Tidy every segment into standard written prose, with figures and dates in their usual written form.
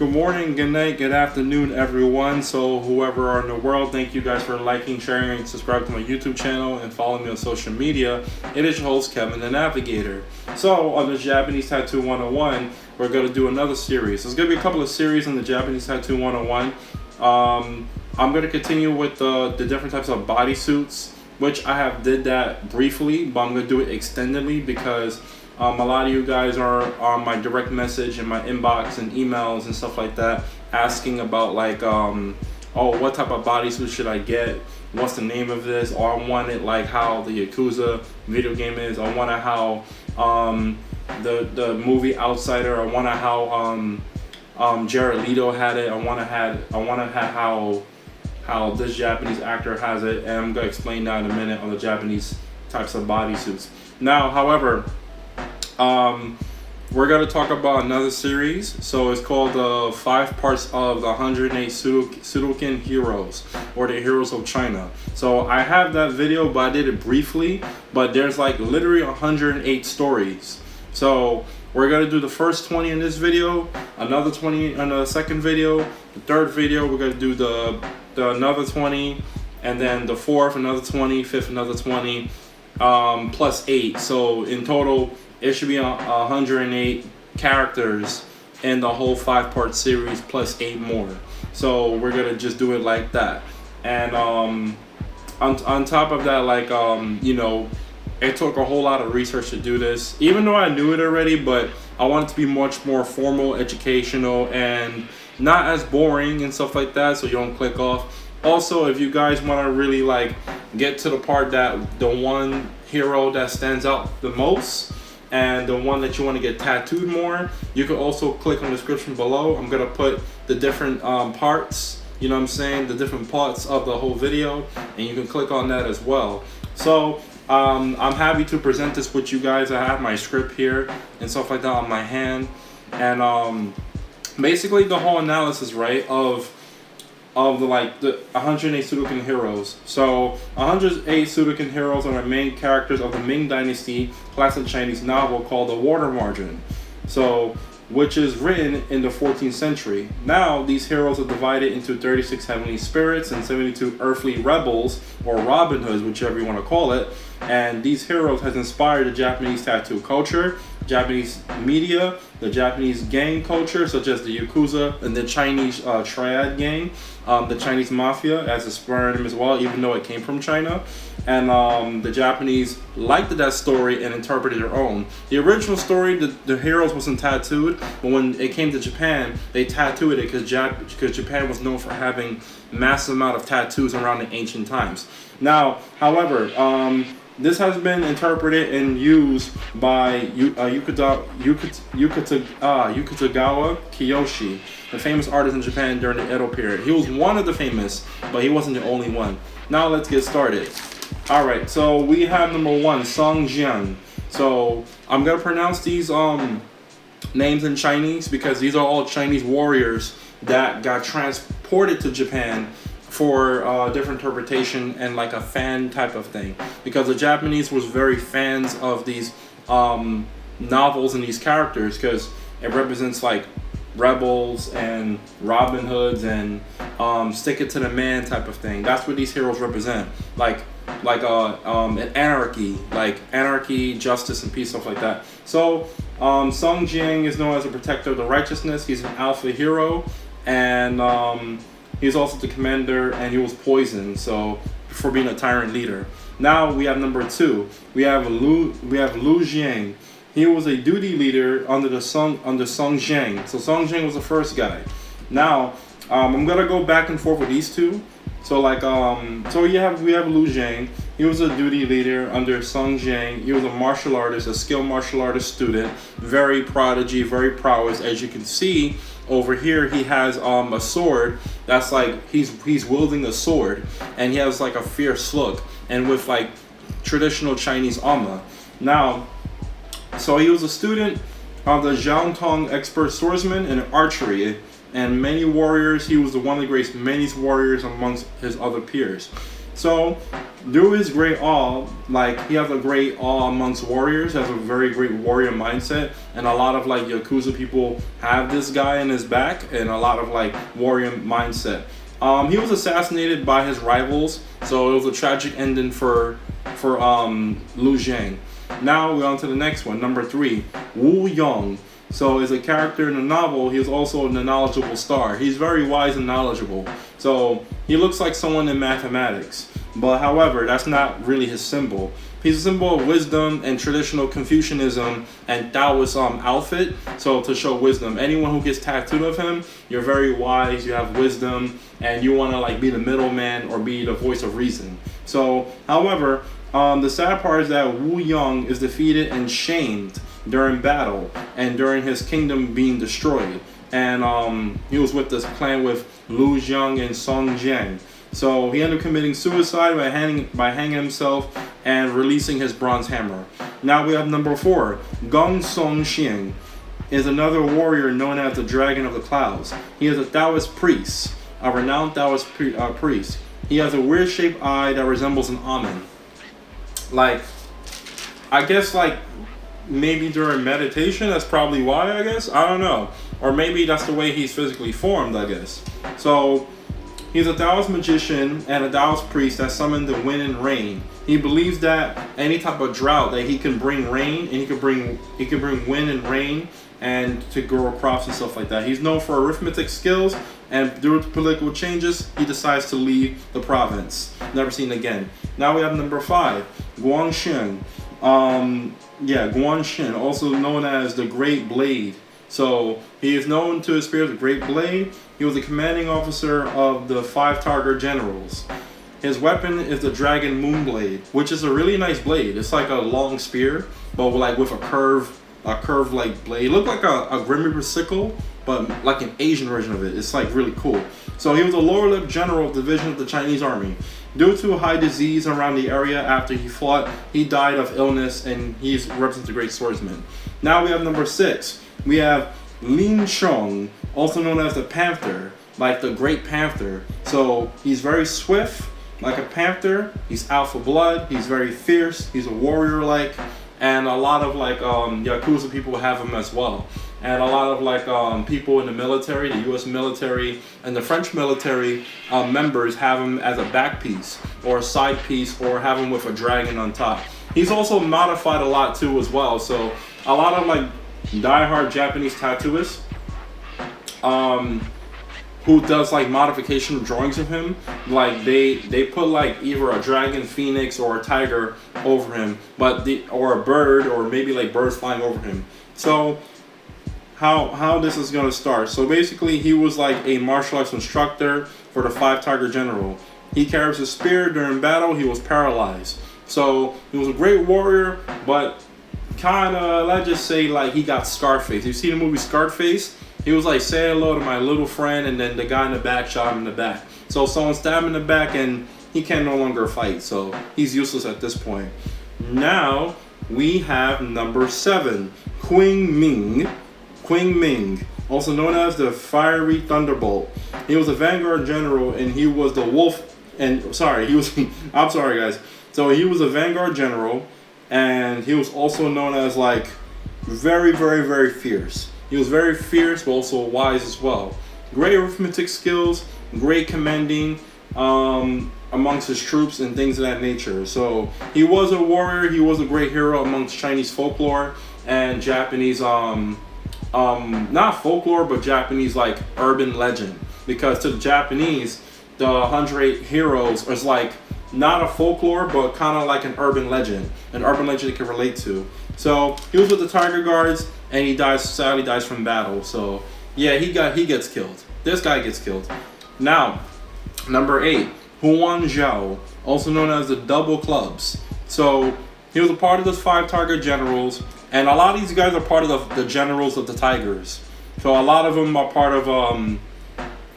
Good morning, good night, good afternoon, everyone. So whoever are in the world, thank you guys for liking, sharing, and subscribing to my YouTube channel and following me on social media. It is your host, Kevin the Navigator. So on the Japanese Tattoo 101, we're going to do another series. There's going to be a couple of series on the Japanese Tattoo 101. I'm going to continue with the different types of bodysuits, which I have did that briefly, but I'm going to do it extendedly because a lot of you guys are on my direct message in my inbox and emails and stuff like that, asking about like, oh, what type of bodysuit should I get? What's the name of this? Or I want it like how the Yakuza video game is. I want it how the movie Outsider. I want it how Jared Leto had it. I want to have how this Japanese actor has it, and I'm gonna explain that in a minute on the Japanese types of bodysuits. Now, however, we're going to talk about another series. So it's called the 5 parts of the 108 Suikoden heroes, or the heroes of China. So I have that video, but I did it briefly, but there's like literally 108 stories. So we're going to do the first 20 in this video, another 20 in the second video, the third video we're going to do the another 20, and then the fourth another 20, fifth another 20, plus 8. So in total it should be 108 characters in the whole 5-part series plus 8 more. So we're gonna just do it like that. And on top of that, like you know, it took a whole lot of research to do this. Even though I knew it already, but I want it to be much more formal, educational, and not as boring and stuff like that, so you don't click off. Also, if you guys want to really like get to the part that the one hero that stands out the most and the one that you want to get tattooed more, you can also click on the description below. I'm gonna put the different parts, you know what I'm saying, the different parts of the whole video, and you can click on that as well. So I'm happy to present this with you guys. I have my script here and stuff like that on my hand, and basically the whole analysis, right, of the 108 Suikoden heroes. So 108 Suikoden heroes are the main characters of the Ming dynasty classic Chinese novel called The Water Margin, so which is written in the 14th century. Now these heroes are divided into 36 heavenly spirits and 72 earthly rebels, or Robin Hoods, whichever you want to call it. And these heroes has inspired the Japanese tattoo culture, Japanese media, the Japanese gang culture, such as the Yakuza and the Chinese triad gang, the Chinese mafia, as inspired them as well, even though it came from China. And the Japanese liked that story and interpreted their own. The original story, the heroes wasn't tattooed, but when it came to Japan, they tattooed it because Japan was known for having massive amount of tattoos around the ancient times. Now, however, this has been interpreted and used by Yukutagawa Kiyoshi, the famous artist in Japan during the Edo period. He was one of the famous, but he wasn't the only one. Now let's get started. Alright, so we have number 1, Song Jian. So I'm going to pronounce these names in Chinese because these are all Chinese warriors that got transported to Japan for different interpretation and like a fan type of thing, because the Japanese was very fans of these novels and these characters because it represents like rebels and Robin Hoods and stick it to the man type of thing. That's what these heroes represent, like an anarchy, justice and peace, stuff like that. So Song Jiang is known as a protector of the righteousness. He's an alpha hero, and he's also the commander, and he was poisoned, so for being a tyrant leader. Now we have number 2. We have Lu Jiang. He was a duty leader under Song Jiang. So Song Jiang was the first guy. Now I'm gonna go back and forth with these two. So like we have Lu Jiang. He was a duty leader under Song Jiang. He was a martial artist, a skilled martial artist student, very prodigy, very prowess. As you can see over here, he has a sword that's like he's wielding a sword, and he has like a fierce look, and with like traditional Chinese armor. Now, so he was a student of the Zhangtong expert swordsman and archery, and many warriors. He was the one that graced many warriors amongst his other peers. So, due to his great awe, like he has a great awe amongst warriors, has a very great warrior mindset, and a lot of like Yakuza people have this guy in his back, and a lot of like warrior mindset. He was assassinated by his rivals, so it was a tragic ending for Liu Zhang. Now we're on to the next one, number 3, Wu Yong. So as a character in the novel, he is also a knowledgeable star. He's very wise and knowledgeable. So he looks like someone in mathematics. But however, that's not really his symbol. He's a symbol of wisdom and traditional Confucianism and Daoism outfit. So to show wisdom, anyone who gets tattooed of him, you're very wise, you have wisdom, and you want to like be the middleman or be the voice of reason. So, however, the sad part is that Wu Yong is defeated and shamed during battle and during his kingdom being destroyed. And he was with this clan with Liu Zhang and Song Jiang. So he ended up committing suicide by hanging himself and releasing his bronze hammer. Now we have number 4, Gong Song Xiang is another warrior known as the Dragon of the Clouds. He is a Taoist priest, a renowned Taoist priest. He has a weird-shaped eye that resembles an almond. Like, I guess like maybe during meditation, that's probably why, I guess. I don't know. Or maybe that's the way he's physically formed, I guess. So he's a Taoist magician and a Taoist priest that summoned the wind and rain. He believes that any type of drought that he can bring rain, and he can bring wind and rain and to grow crops and stuff like that. He's known for arithmetic skills, and due to political changes, he decides to leave the province. Never seen again. Now we have number 5, Guangxin. Guangxin, also known as the Great Blade. So he is known to his peers as the Great Blade. He was the commanding officer of the 5 Tiger Generals. His weapon is the Dragon Moonblade, which is a really nice blade. It's like a long spear, but like with a curved like blade. It looked like a Grim Reaper sickle, but like an Asian version of it. It's like really cool. So he was a lower lip general of the division of the Chinese army. Due to high disease around the area after he fought, he died of illness, and he represents a great swordsman. Now we have number 6. We have Lin Chong, also known as the Panther, like the Great Panther. So he's very swift, like a panther. He's out for blood. He's very fierce. He's a warrior-like, and a lot of like Yakuza people have him as well. And a lot of like people in the military, the U.S. military and the French military members have him as a back piece or a side piece, or have him with a dragon on top. He's also modified a lot too as well. So a lot of like diehard Japanese tattooists who does like modification drawings of him, like they put like either a dragon, phoenix, or a tiger over him, or a bird, or maybe like birds flying over him. So how this is going to start. So basically, he was like a martial arts instructor for the 5 Tiger General. He carries a spear. During battle, he was paralyzed. So he was a great warrior, but kind of, let's just say, like he got Scarface. You see the movie Scarface? He was like, say hello to my little friend, and then the guy in the back shot him in the back. So someone stabbed him in the back, and he can no longer fight. So he's useless at this point. Now we have number 7, Qing Ming, also known as the Fiery Thunderbolt. He was a vanguard general, and he was the wolf. I'm sorry, guys. So he was a vanguard general, and he was also known as like very, very, very fierce. He was very fierce, but also wise as well. Great arithmetic skills, great commanding amongst his troops and things of that nature. So he was a warrior. He was a great hero amongst Chinese folklore and Japanese not folklore, but Japanese like urban legend. Because to the Japanese, the 108 heroes is like not a folklore, but kind of like an urban legend they can relate to. So he was with the Tiger Guards, and he sadly dies from battle. So yeah, he gets killed. This guy gets killed. Now, number 8, Huan Zhao, also known as the Double Clubs. So he was a part of the 5 Tiger Generals, and a lot of these guys are part of the generals of the Tigers. So a lot of them are part of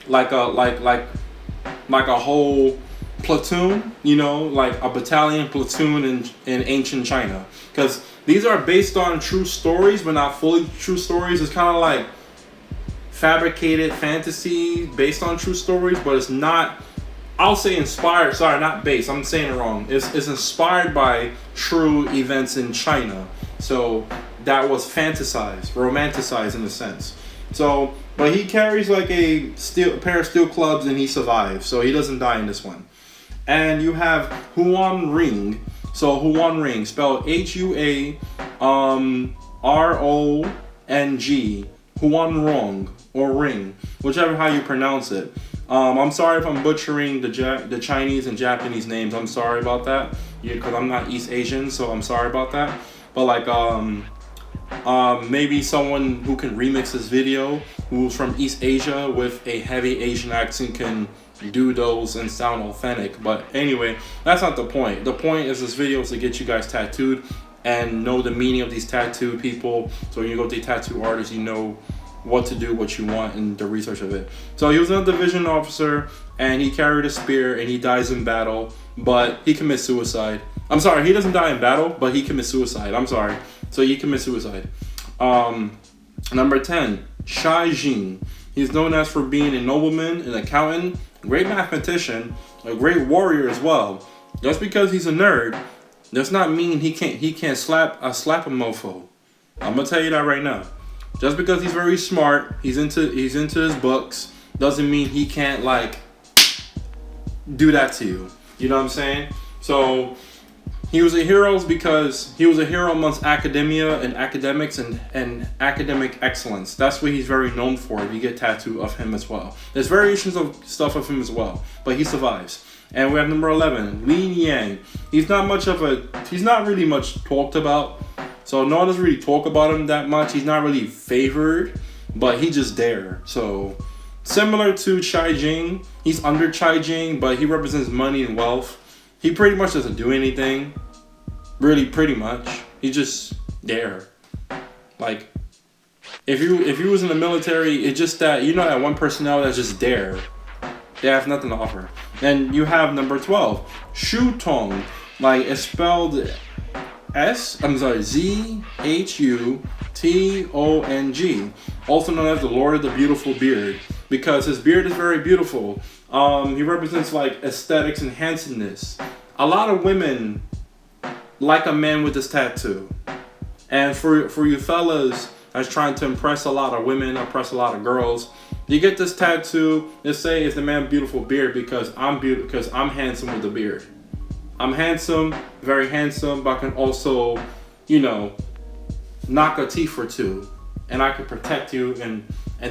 like a whole platoon, like a battalion platoon in ancient China. Because these are based on true stories, but not fully true stories. It's kind of like fabricated fantasy based on true stories, but it's not I'll say inspired. Sorry, not based. I'm saying it wrong. It's inspired by true events in China. So that was fantasized, romanticized in a sense. So, but he carries like a pair of steel clubs and he survives. So he doesn't die in this one. And you have Huan Ring. So Huan Ring, spelled Huarong. Huan Rong or Ring, whichever how you pronounce it. I'm sorry if I'm butchering the Chinese and Japanese names. I'm sorry about that. Because I'm not East Asian, so I'm sorry about that. But like maybe someone who can remix this video who's from East Asia with a heavy Asian accent can do those and sound authentic. But anyway, that's not the point. The point is this video is to get you guys tattooed and know the meaning of these tattoo people. So when you go to the tattoo artist, you know what to do, what you want, and the research of it. So he was a division officer, and he carried a spear, and he dies in battle, but he commits suicide. I'm sorry, he doesn't die in battle, but he commits suicide. I'm sorry. So he commits suicide. Number 10, Shai Jing. He's known as for being a nobleman, an accountant, a great mathematician, a great warrior as well. Just because he's a nerd does not mean he can't slap a mofo. I'm gonna tell you that right now. Just because he's very smart, he's into his books, doesn't mean he can't like do that to you. You know what I'm saying? So he was a hero because he was a hero amongst academia and academics and academic excellence. That's what he's very known for. If you get tattoo of him as well, there's variations of stuff of him as well, but he survives. And we have number 11, Li Yang. He's not really much talked about. So no one doesn't really talk about him that much. He's not really favored, but he just there. So similar to Chai Jing, he's under Chai Jing, but he represents money and wealth. He pretty much doesn't do anything. Really, pretty much. He's just there. Like, if you was in the military, it's just that, you know, that one personnel that's just there. They have nothing to offer. And you have number 12, Shu Tong. Like, it's spelled ZHUTONG, also known as the Lord of the Beautiful Beard, because his beard is very beautiful. He represents like aesthetics and handsomeness. A lot of women like a man with this tattoo, and for you fellas that's trying to impress a lot of women, impress a lot of girls, you get this tattoo. They say it's the man beautiful beard because I'm handsome with the beard. I'm handsome, very handsome, but I can also, you know, knock a teeth or two. And I can protect you and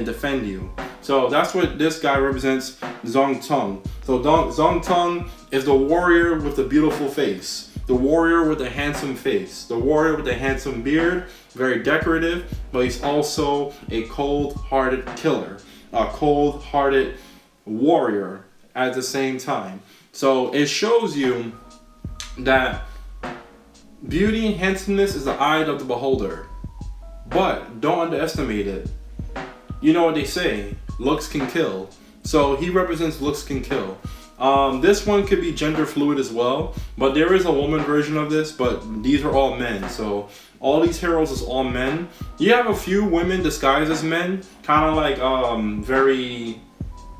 defend you. So that's what this guy represents, Zong Tong. So Zong Tong is the warrior with the beautiful face. The warrior with a handsome face. The warrior with a handsome beard. Very decorative, but he's also a cold-hearted killer. A cold-hearted warrior at the same time. So it shows you that beauty and handsomeness is the eye of the beholder, but don't underestimate it. You know what they say, looks can kill. So he represents looks can kill. This one could be gender fluid as well, but there is a woman version of this, but these are all men. So all these heroes is all men. You have a few women disguised as men, kind of like very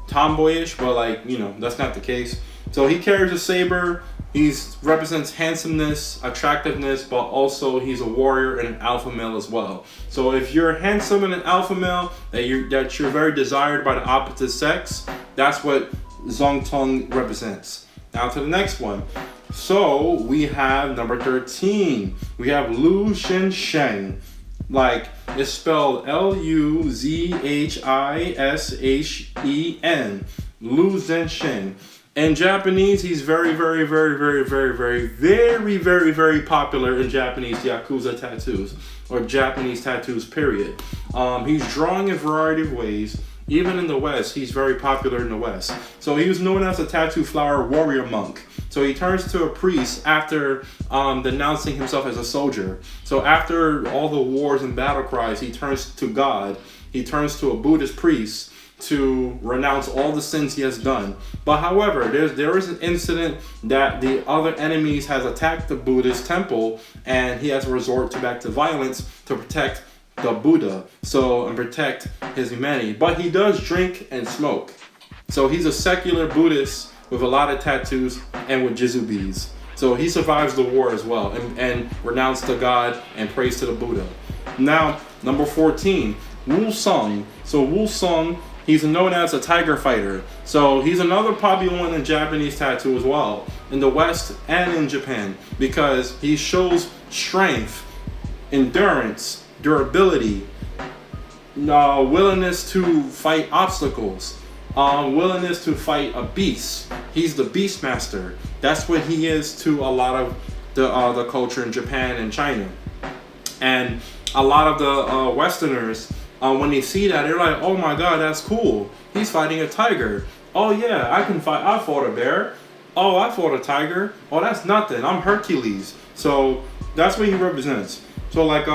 tomboyish, but like, you know, that's not the case. So he carries a saber. He represents handsomeness, attractiveness, but also he's a warrior and an alpha male as well. So if you're handsome and an alpha male, that you're very desired by the opposite sex, that's what Zong Tong represents. Now to the next one. So we have number 13. We have Lu Zhensheng. Like, it's spelled Luzhishen. Lu Zhensheng. In Japanese, he's very popular in Japanese Yakuza tattoos, or Japanese tattoos, period. He's drawing in a variety of ways. Even in the West, he's very popular in the West. So he was known as a tattoo flower warrior monk. So he turns to a priest after denouncing himself as a soldier. So after all the wars and battle cries, he turns to God. He turns to a Buddhist priest to renounce all the sins he has done. But however, there is an incident that the other enemies has attacked the Buddhist temple, and he has to resort back to violence to protect the Buddha, and protect his humanity. But he does drink and smoke. So he's a secular Buddhist with a lot of tattoos and with jizu beads. So he survives the war as well, and renounced to God and prays to the Buddha. Now, number 14, Wu Song. So Wu Song, he's known as a tiger fighter. So he's another popular one in Japanese tattoo as well, in the West and in Japan, because he shows strength, endurance, durability, willingness to fight obstacles, willingness to fight a beast. He's the beast master. That's what he is to a lot of the culture in Japan and China. And a lot of the Westerners, when they see that, they're like, oh my God, that's cool. He's fighting a tiger. Oh yeah, I can fight. I fought a bear. Oh, I fought a tiger. Oh, that's nothing. I'm Hercules. So that's what he represents. So like,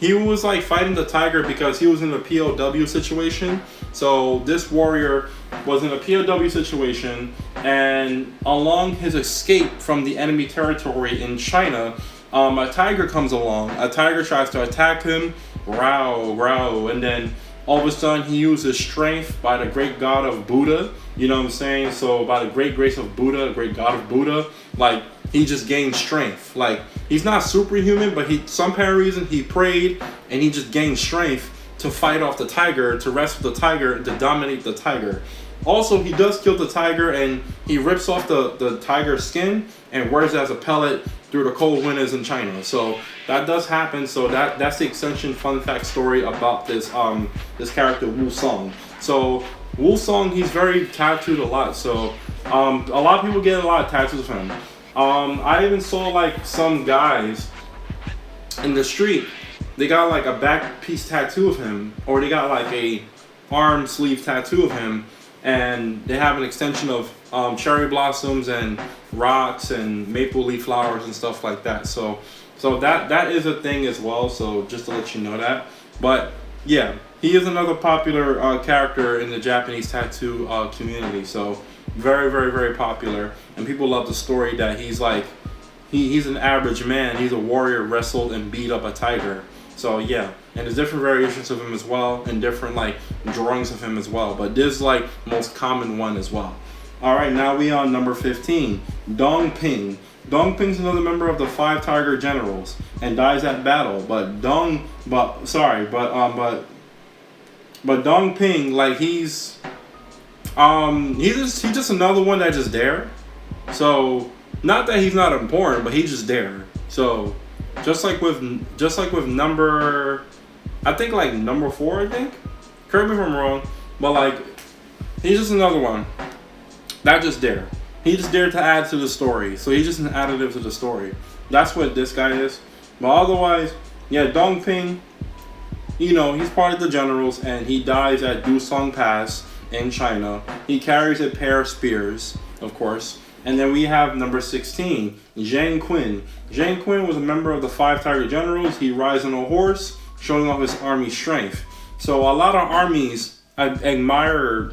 he was like fighting the tiger because he was in a POW situation. So this warrior was in a POW situation, and along his escape from the enemy territory in China, a tiger comes along. A tiger tries to attack him, growl, and then all of a sudden he uses strength by the great God of Buddha. You know what I'm saying? So by the great grace of Buddha, the great God of Buddha, like he just gained strength. Like he's not superhuman, but some apparent reason he prayed and he just gained strength to fight off the tiger, to wrestle the tiger, to dominate the tiger. Also, he does kill the tiger, and he rips off the tiger's skin and wears it as a pellet through the cold winters in China. So that does happen. So that's the extension fun fact story about this this character Wu Song. So Wu Song, he's very tattooed a lot. So a lot of people get a lot of tattoos of him. I even saw like some guys in the street, they got like a back piece tattoo of him, or they got like a arm sleeve tattoo of him, and they have an extension of cherry blossoms and rocks and maple leaf flowers and stuff like that. So that is a thing as well. So just to let you know that. But yeah, he is another popular character in the Japanese tattoo community. So very, very, very popular, and people love the story that he's like he's an average man. He's a warrior, wrestled and beat up a tiger. So yeah, and there's different variations of him as well, and different like drawings of him as well. But this is like most common one as well. All right, now we on number 15, Dong Ping. Dong Ping's another member of the 5 Tiger Generals and dies at battle. But Dong Ping, like he's just another one that's just there. So not that he's not important, but he's just there. So just like with number, I think like number 4, I think. Correct me if I'm wrong, but like he's just another one that's just there. He's just there to add to the story. So he's just an additive to the story. That's what this guy is. But otherwise, yeah, Dong Ping, you know, he's part of the generals, and he dies at Dusong Pass in China. He carries a pair of spears, of course. And then we have number 16, Zhang Qin. Zhang Qin was a member of the 5 Tiger Generals. He rides on a horse, showing off his army strength. So a lot of armies admire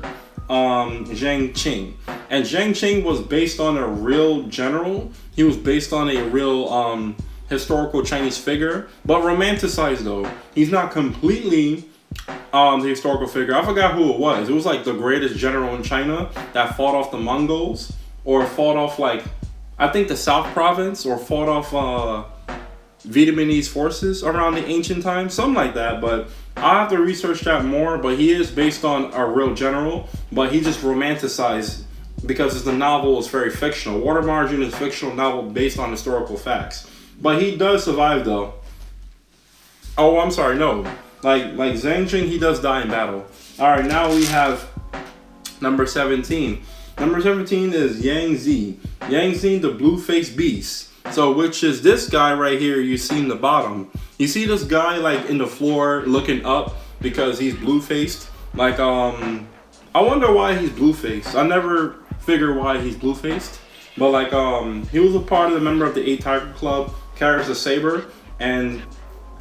Zhang Qing. And Zhang Qing was based on a real general. He was based on a real historical Chinese figure, but romanticized though. He's not completely the historical figure. I forgot who it was. It was like the greatest general in China that fought off the Mongols, or fought off like, I think the South Province, or fought off Vietnamese forces around the ancient times, something like that. But I'll have to research that more. But he is based on a real general, but he just romanticized because the novel is very fictional. Water Margin is a fictional novel based on historical facts. But he does survive though. Oh, I'm sorry, no. Like Zhang Qing, he does die in battle. Alright, now we have number 17. Number 17 is Yang Zi. Yang Zi, the blue-faced beast. So, which is this guy right here you see in the bottom. You see this guy like in the floor looking up because he's blue-faced. Like, I wonder why he's blue-faced. I never figure why he's blue-faced. But like, he was a part of the member of the 8 Tiger Club, carries a saber, and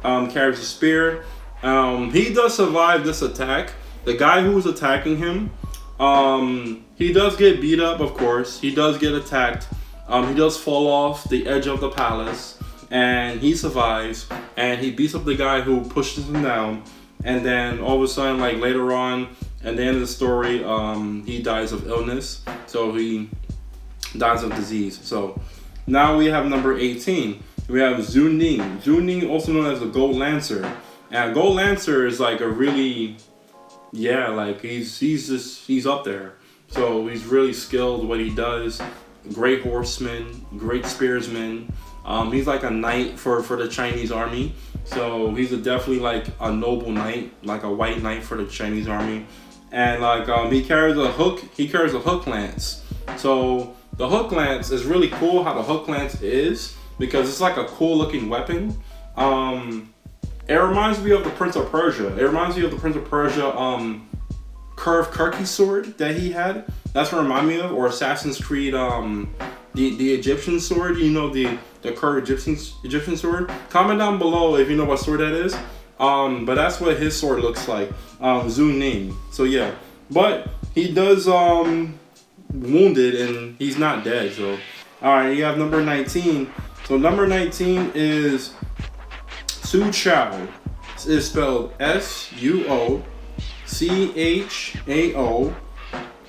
carries a spear. He does survive this attack. The guy who was attacking him, he does get beat up, of course. He does get attacked. He does fall off the edge of the palace, and he survives. And he beats up the guy who pushes him down. and then all of a sudden, like later on, at the end of the story, he dies of illness. So he dies of disease. So now we have number 18. We have Zhu Ning. Zhu Ning, also known as the Gold Lancer. And Gold Lancer is like a really, yeah, like he's up there. So he's really skilled what he does. Great horseman, great spearsman. He's like a knight for the Chinese army. So he's definitely like a noble knight, like a white knight for the Chinese army. And like he carries a hook lance. So the hook lance is really cool how the hook lance is, because it's like a cool looking weapon. It reminds me of the Prince of Persia. It reminds me of the Prince of Persia curved Kirky sword that he had. That's what it reminds me of. Or Assassin's Creed the Egyptian sword, you know, the curved Egyptian sword. Comment down below if you know what sword that is. But that's what his sword looks like. Zhu Ning. So yeah. But he does wounded and he's not dead. So alright, you have number 19. So number 19 is Su Chao. It's spelled Suochao,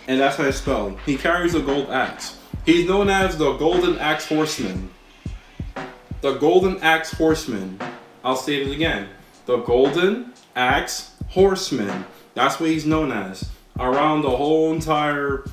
and that's how it's spelled. He carries a gold axe. He's known as the Golden Axe Horseman. The Golden Axe Horseman. I'll state it again. The Golden Axe Horseman. That's what he's known as. Around the whole entire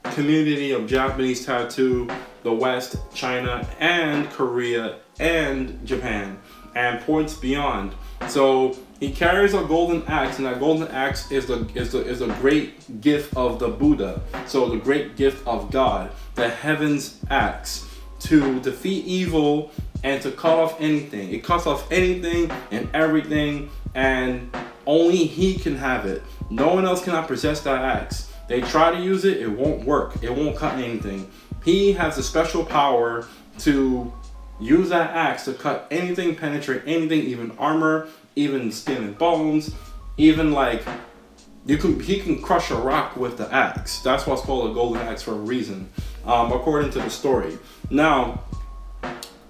community of Japanese tattoo, the West, China, and Korea, and Japan, and points beyond. So he carries a golden axe, and that golden axe is a great gift of the Buddha. So the great gift of God, the heaven's axe, to defeat evil and to cut off anything. It cuts off anything and everything, and only he can have it. No one else cannot possess that axe. They try to use it, it won't work. It won't cut anything. He has a special power to use that axe to cut anything, penetrate anything, even armor, even skin and bones, even like he can crush a rock with the axe. That's what's called a golden axe for a reason, according to the story. Now,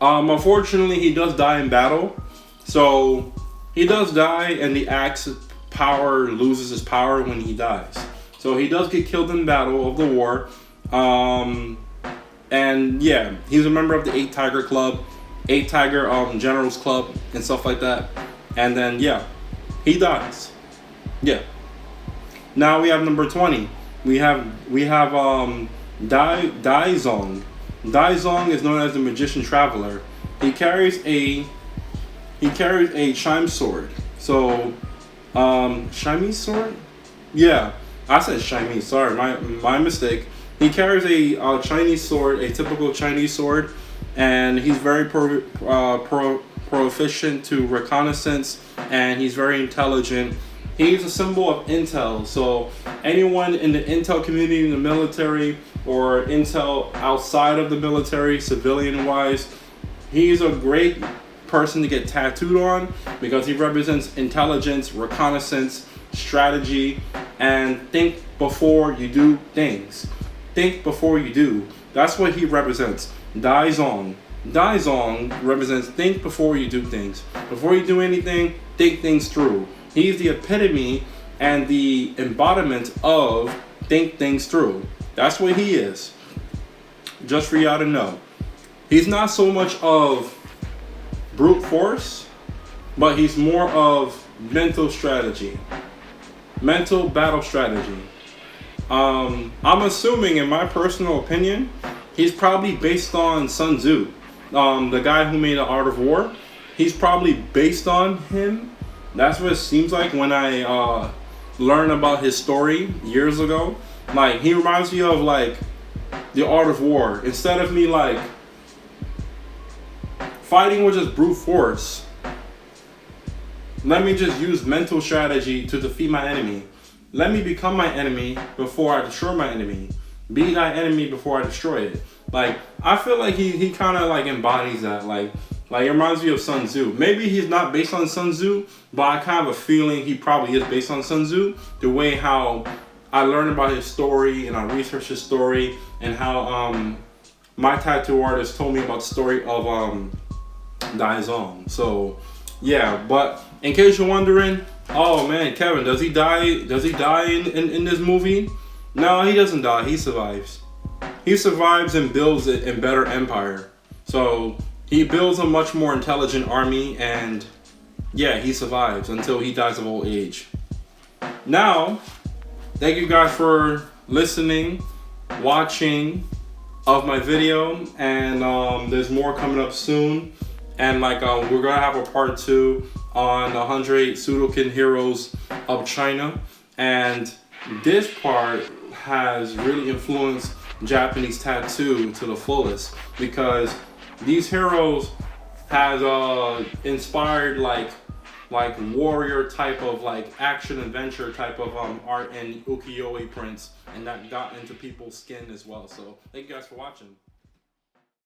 unfortunately, he does die in battle. So he does die, and the axe power loses its power when he dies. So he does get killed in battle of the war. And yeah, he's a member of the 8 Tiger Club, 8 Tiger Generals Club, and stuff like that. And then yeah, he dies. Yeah. Now we have number 20. We have Daizong. Daizong is known as the Magician Traveler. He carries a chime sword. So Chinese sword? Yeah, I said Chinese. Sorry, my mistake. He carries a Chinese sword, a typical Chinese sword, and he's very proficient to reconnaissance, and he's very intelligent. He's a symbol of intel. So anyone in the intel community, in the military, or intel outside of the military, civilian-wise, he's a great person to get tattooed on because he represents intelligence, reconnaissance, strategy, and think before you do things. Think before you do. That's what he represents. Daizong. Daizong represents think before you do things. Before you do anything, think things through. He's the epitome and the embodiment of think things through. That's what he is. Just for y'all to know. He's not so much of brute force, but he's more of mental strategy. Mental battle strategy. I'm assuming, in my personal opinion, he's probably based on Sun Tzu, the guy who made The Art of War. He's probably based on him. That's what it seems like when I learned about his story years ago. Like, he reminds me of like The Art of War. Instead of me like fighting with just brute force, let me just use mental strategy to defeat my enemy. Let me become my enemy before I destroy my enemy. Be thy enemy before I destroy it. Like, I feel like he kind of like embodies that. Like it reminds me of Sun Tzu. Maybe he's not based on Sun Tzu, but I kind of have a feeling he probably is based on Sun Tzu. The way how I learned about his story and I researched his story, and how my tattoo artist told me about the story of Daizong. So yeah, but In case you're wondering, oh man, Kevin, does he die? Does he die in this movie? No, he doesn't die. He survives. He survives and builds a better empire. So he builds a much more intelligent army, and yeah, he survives until he dies of old age. Now, thank you guys for listening, watching of my video, and there's more coming up soon. And like we're gonna have a part 2 on the 108 Suikoden heroes of China, and this part has really influenced Japanese tattoo to the fullest, because these heroes has inspired like warrior type of like action adventure type of art and ukiyo-e prints, and that got into people's skin as well. So thank you guys for watching.